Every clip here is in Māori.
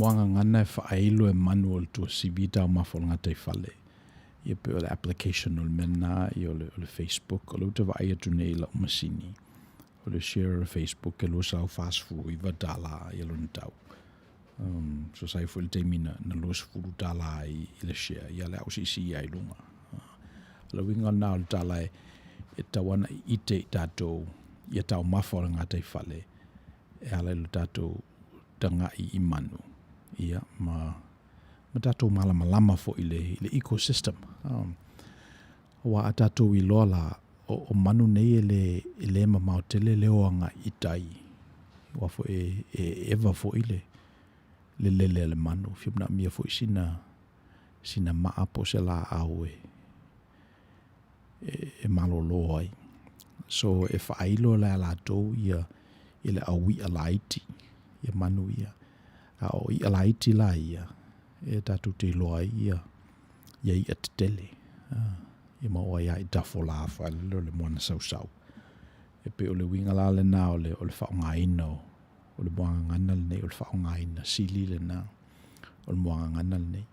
moanga ngana e whaeilo e manual tu sivita o mafol ngata i whale. Ia pe o le application o le mena, i o le Facebook, o le uta vai atu nei la umasini. O le share o Facebook e lo sau fast food i vadala i lo ntau. So sai fu il temina na lo sfuru tala i le share, ia le au sisi ai lunga. Le winga na o tala e tawana i te tatou, ia tau mafol ngata i whale. E ala lo tatou tanga i manu. Ia ma tatou malama fo i le ecosystem. Wa a tatou i loa la o manu nei e le mamau tele leoanga i tai. Wa fo eva fo i le manu. Fiumna mia fo i sina maa po se la au e malolo ai. So e whailo la tou ia le awi alaiti. Ia manu ia. A o i alaiti la ia. E tatou te loa ia i at tele. Ia maua ia i tafo la whaelelo le moana sau. E pe o le winga la le na o le whaonga ina o le moanga ngana le nei o le whaonga ina sili le na o le moanga ngana le nei.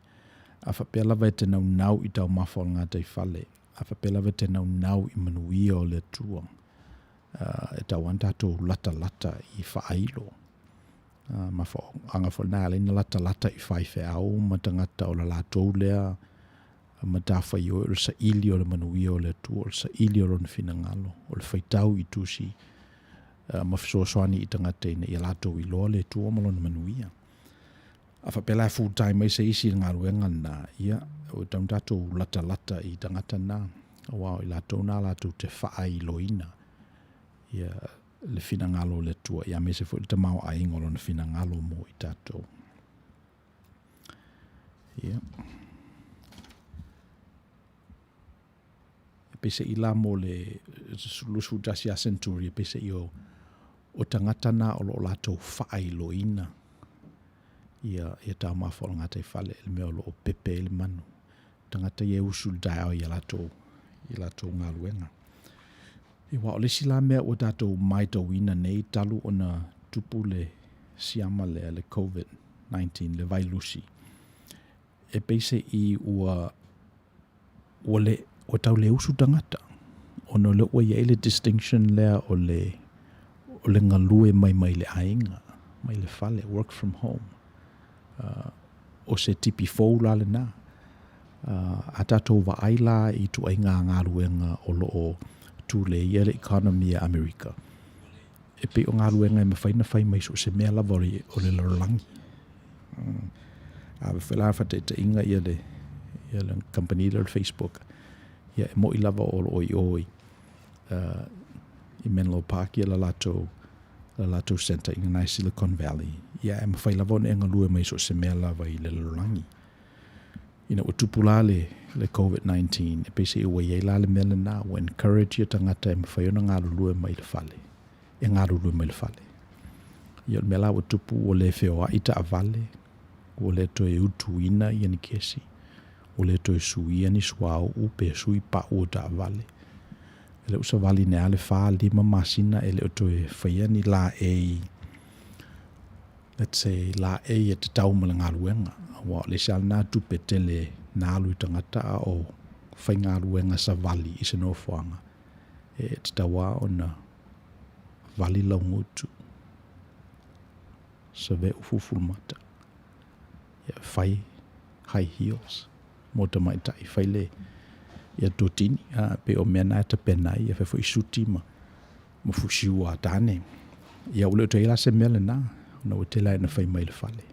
A whapela vai te nau i tau mawhol ngā tei whale. A whapela vai te nau i manuia o le tuang. E tau an tatou lata i whaeilo. Ma fo anga fo na le lata i whaife au ma tangata o la latou lea ma tafa i o sa ili o le manuia o le tu o sa ili o le finangalo o le whaitau i tusi ma fisoaswani i tangata ina i latou i loa le tu o malona manuia. A whapela full time mai se isi ngā ruenga na ia o taun tatou lata i tangata na wow i latou na latou te whaai loina ia le finangalo le tua ia me se fo te mau ai ngolo na finangalo mo i tatou. Ia. Pese i la mo le lusu tasia century pese i o tangata na o lo latou whaai loina. Ia tau mawhol ngā te whale le mea lo o pepe le manu. Tangata i usul dai o i latou ngā luenga. E wa ole sila mea o tatou mai tau ina nei talu o na tupu le siama le COVID-19 le vai lusi. E peise i o tau le usu tangata. O no le ua iei le distinction lea o le ngalue mai le ainga, mai le fale, work from home. O se tipi fou la le na. A tatou wa aila i tu ai ngā ruenga o lo o tu le ia le economy a America. E pe o ngā ruenga e mawhaina whai mai so se mea lavori o le larangi. A whela whate te inga ia le company le Facebook. Ia e mo i lava o oi i Menlo Park ia la latou center inga nai Silicon Valley. Ia e mawhai lava o ne enga lue mai so se mea lava i le larangi. Ina o tupula le COVID-19 e pese i ua iei la le mele na o encourage ia tangata e mawhai ona ngā lulue mai le fale. E ngā lulue mai le fale. Ia le mela o tupu o le wheo a ita a vale. O le to e utu ina i ani kesi. O le to e sui ani suao upe sui pa o ta a vale. Ele usa vali ne ale wha lima masina ele o to e whaiani la let's say la e te tau mala ngā luenga. Wa le sal na tupe tele na alu tangata o whai ngā luenga sa vali i se no whanga. E te tawa o na vali laungutu. Sa ve ufufulmata. Ia whai high heels. Mota mai tai whai le. Ia totini. Pe o mea nai ta penai. Ia whai fwoi suti ma fusiu a tane. Ia ule to ila se mele na. Na o te lai na whai mai le whale.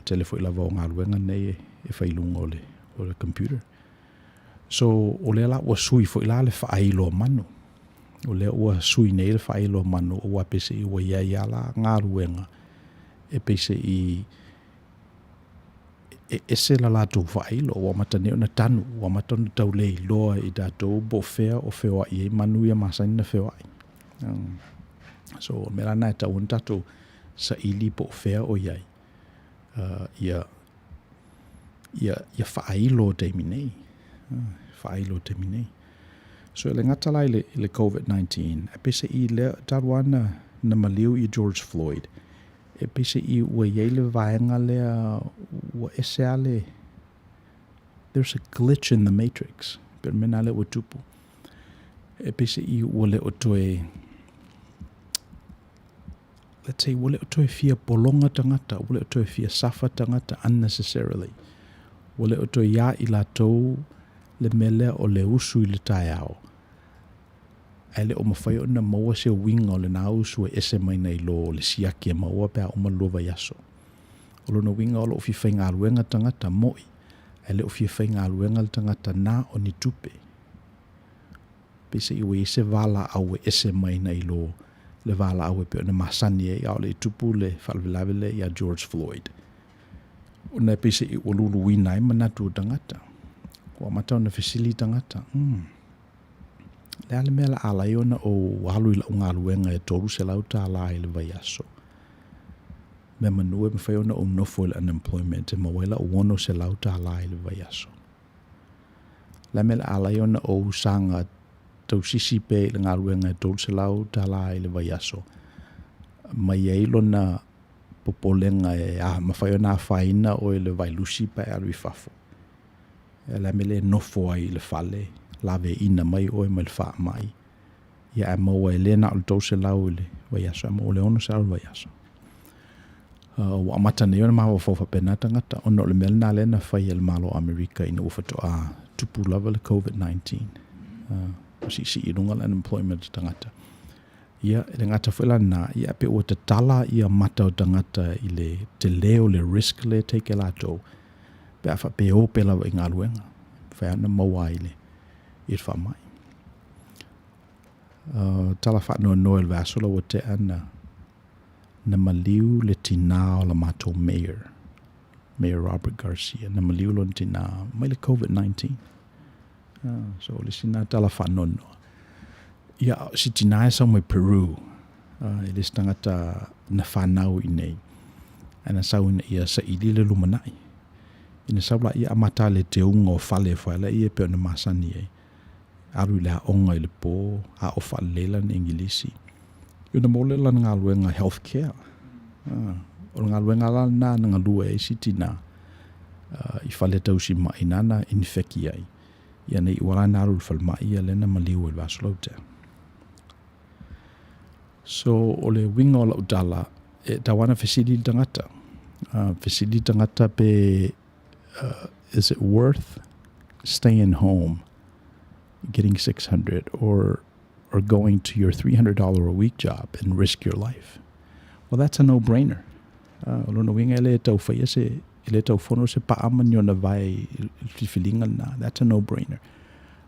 Telefoi lava o ngā ruenga nei e whai lunga o le computer. So o le la ua sui fo ila le whaeilo manu. O le ua sui nei le whaeilo manu o ua pese i ua ia la ngā ruenga. E pese i e se la lātou whaeilo o matane o na tanu o matane tau lei loa i tātou bo whea o whea i e manu ia masani na whea ai. So me rana e tau tātou sa ili po whea o iai. Ia whaeilo te minei. Whaeilo te minei. So le ngatalai le COVID-19, e pese i le taruana na maliu i George Floyd, e pese I ua iei le vaenga lea ua ese ale. There's a glitch in the matrix. Pero mena le ua tupu. E pese I ua le o toe, let's say, ua le o toe fia polonga tangata, ua le o toe fia safa tangata unnecessarily. Ua le o toe ia I latou le mele o le usu I le tae ao. Ai le o mawhai o na maua se winga o le na usu e ese mai nei lo o le siaki e maua pea o maluva yaso. O lo na winga o lo ufi whainga aluenga tangata moi. Ai le ufi whainga aluenga le tangata na o ni tupe. Pese I ue ese vala au e ese mai nei lo le vala au e peo na masani e au le tupu le whalvilawele ia George Floyd. O na pese I ululu wina e manatu tangata. Kua matau na fesili tangata. Le ale mea la ala iona o halu I la unga aluenga e toru se lau ta ala I le vai aso. Me manue me whaiona o nofo I le unemployment e mawela o wono se lau ta ala I le vai aso. Le mea la ala iona o sanga tau sisi pe le ngā aluenga e toru se lau ta ala I le vai aso. Mai e ilona popolenga e ma whaiona a whaina o le vai lusi pa e alui fafo. Le mea le nofo ai le fale. Lave ina mai oe mai le wha mai. Ia e maua e lena o le tau se lau le vai aso. E maua le ono se lau vai aso. Wa amata ne ona maua fofa pena tangata. Ono le melna lena whai le malo Amerika ina ufato a tupu lava le COVID-19. Si irunga le unemployment tangata. Ia le ngata whela na ia pe o te tala ia mata o tangata I le te leo le risk le take lato. Pe afa pe o pe lava I ngā luenga. Whai ana maua I le. I wha mai. Tala wha noel vasola wa te ana na maliu le tina o la mato mayor Robert Garcia, na maliu lo tina mai le COVID-19. So le sina tala wha nono. Ia si tina e sa mai Peru, I le stangata na whanau I nei. Ana sau ina ia sa ili le lumanai. Ina saula ia amata le te unga o whale whaela ia peo na masani ei. Aru le onga I le po, a o whalela na Ingilisi. Iuna mole la ngā luenga healthcare. O ngā luenga la na ngā lua e siti na I whale tau si mai nana infeki ai. Ia nei wala na aru whal mai ia lena maliu e vasolautea. So o le winga o la udala e tawana fesili tangata. Fesili tangata pe is it worth staying home? Getting 600 or going to your $300 a week job and risk your life. Well, that's a no-brainer. Lono winga ele tau whaia se ele tau whono se paaman yona vai filfilinga na. That's a no-brainer.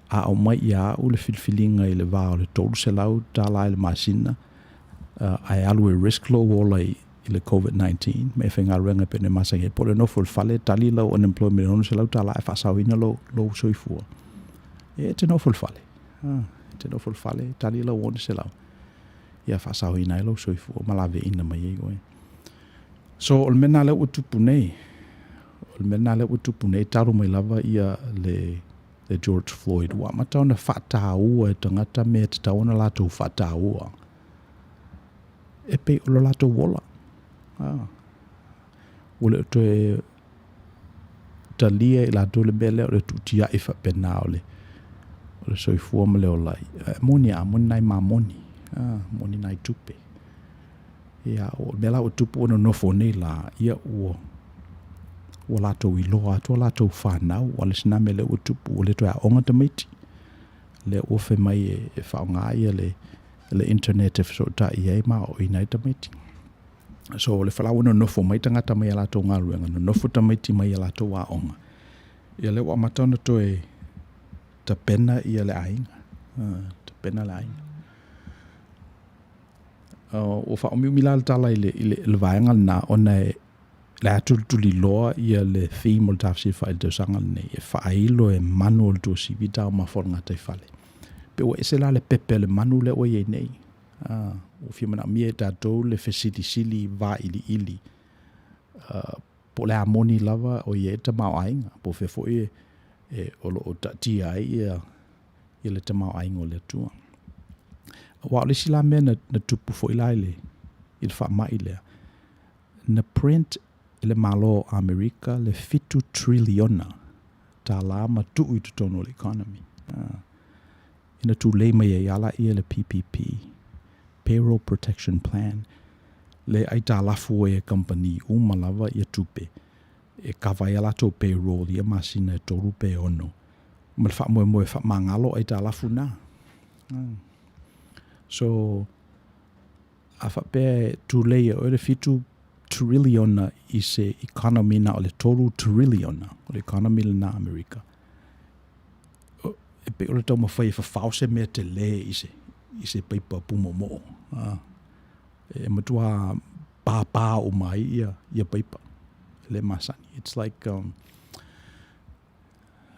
A o mai ia o le filfilinga ele vā o le tolu se lau tā la ele masina. Ai alu e risk lo wola I le COVID-19. Me whenga ruenga pene masang e pole no full fale tali lau unemployment ono se lau tā la e whasawina lo soifua. E te no full fale. Te no full fale tali lau ono se lau. Ia whasawina e lau soifua. Malave ina mai e goe. So ol mena le utupu nei. Ol mena le utupu nei taru mai lava ia le George Floyd. Wa matau na whataua e tangata me te tauna lato whataua. E pe o lato wola. Ule o toe talia I lato le bele o le tutia I whapena o le soifua ma le o lai. Moni nai ma moni. Moni nai tupe. Ia o mela o tupu ono nofo nei la ia o lato I loa to lato whanau o le siname le o tupu o le toa onga tamaiti. Le ofe mai e whaonga ia le internet e whasota I ei ma o inai tamaiti. So le whalau ono nofo mai tangata mai alato ngā ruenga, no nofo tamaiti mai alato wā onga. Ia le wa matona toe ta pena ia le ainga. Ta pena le ainga. O whaomiu milala tala I le vaenga na ona e le atultuli loa ia le theme o le tafsir whaile tau sanga nei. E whailo e manu o le tua sivita o mawhoranga tai whale. Pe o ese la le pepe le manu le o ye nei. O whiamana mia e tātou le fesiti sili vā ili. Po le amoni lava o ye ta mau ainga. Po fefo e o ta tia ia le ta mau ainga o le tua. Wa le sila me na tupu fo ilai le il fa mai le. na print le malo Amerika le fitu triliona ta la ma tu i tono economy. Ina tu le mai ala ia le PPP, Payroll Protection Plan, le ai ta lafu e company umalawa ia tupe, e kawai ala to payroll ia masina e toru pe ono. Ma le wha moe wha mangalo ai ta lafu na. So, a wha pe tu le o le fitu triliona i se economy na o le toru triliona o le economy le na Amerika. E pe o le tau mawhai e whawhause mea te le i se peipa pumomo. E matua pā o mai ia peipa. Le masani. It's like,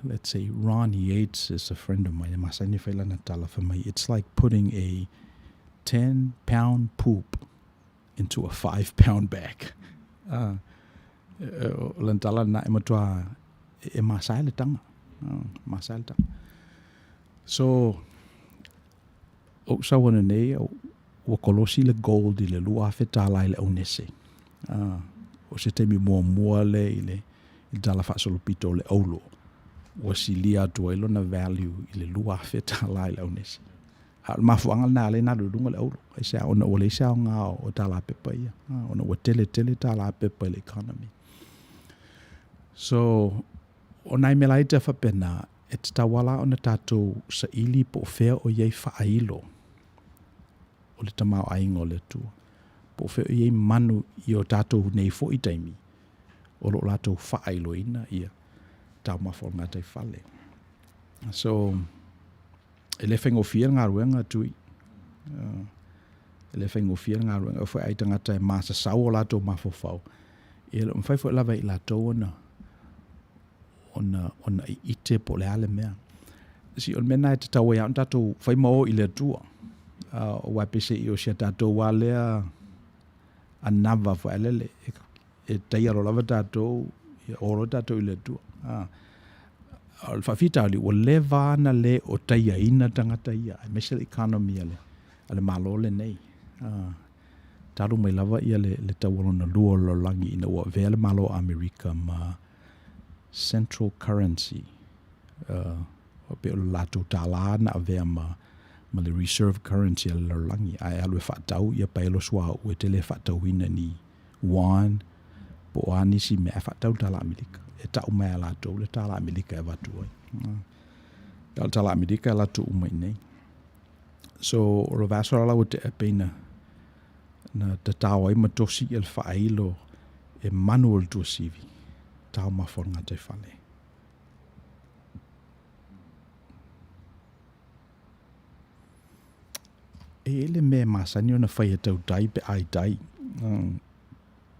let's say Ronnie Yates is a friend of mine. Masani whailana tala for me. It's like putting a 10-pound poop into a 5-pound bag. Lantala na e matua e masai le tanga. Masai le tanga. So, o sa wana nei, o kolosi le gold i le lua whetala i le onese. O se temi mua le i le tala whaasolopito le aulo. O si lia atua ilo na value i le lua whetala i le onese. Mafuanga na le na rurunga le aulo. Ai sea ona o le sea o ngā o tala pepa ia. Ona o tele tala pepa le economy. So, o nai me lai te whapena, e te tawala o na tātou sa ili po whea o iei whaailo. O le tamau aingo le tua. Po whea o iei manu i o tātou nei fo i taimi. O lo lātou whaailo ina ia. Tau mawhol ngā tei whale. So, e le whengo whia ngā ruenga tui. E le whengo whia ngā ruenga. O whea ai tangata e māsa sau o lātou mawhofau. E le mwhai fo lawa i lātou ona i ite po le ale mea. Si on mena e te tau e au tātou whai mao i le tua. O wapese i o sia tātou wā lea a nawa fo alele. E teia ro lava tātou, e oro tātou i le tua. O le whawhita ali, o le vāna le o teia ina tangata ia. A mesel economy ale malo le nei. Tāru mai lava ia le tawalo na lua lo langi ina ua vea le malo Amerika ma central currency. O pe o lato tāla na avea ma le reserve currency a le langi. Ai alu e whaatau ia paelo sua ue te le whaatau ina ni yuan po o anisi mea whaatau tāla Amerika. E tau mai a lato le tāla Amerika e watu oi. Ia tāla Amerika e lato umai nei. So, o lo vasora lau te epeina na te tau ai matosi el whaailo e manual tua sivi. Tau mawhonga te whale. E ele me masani o na whai e tau dai pe ai dai.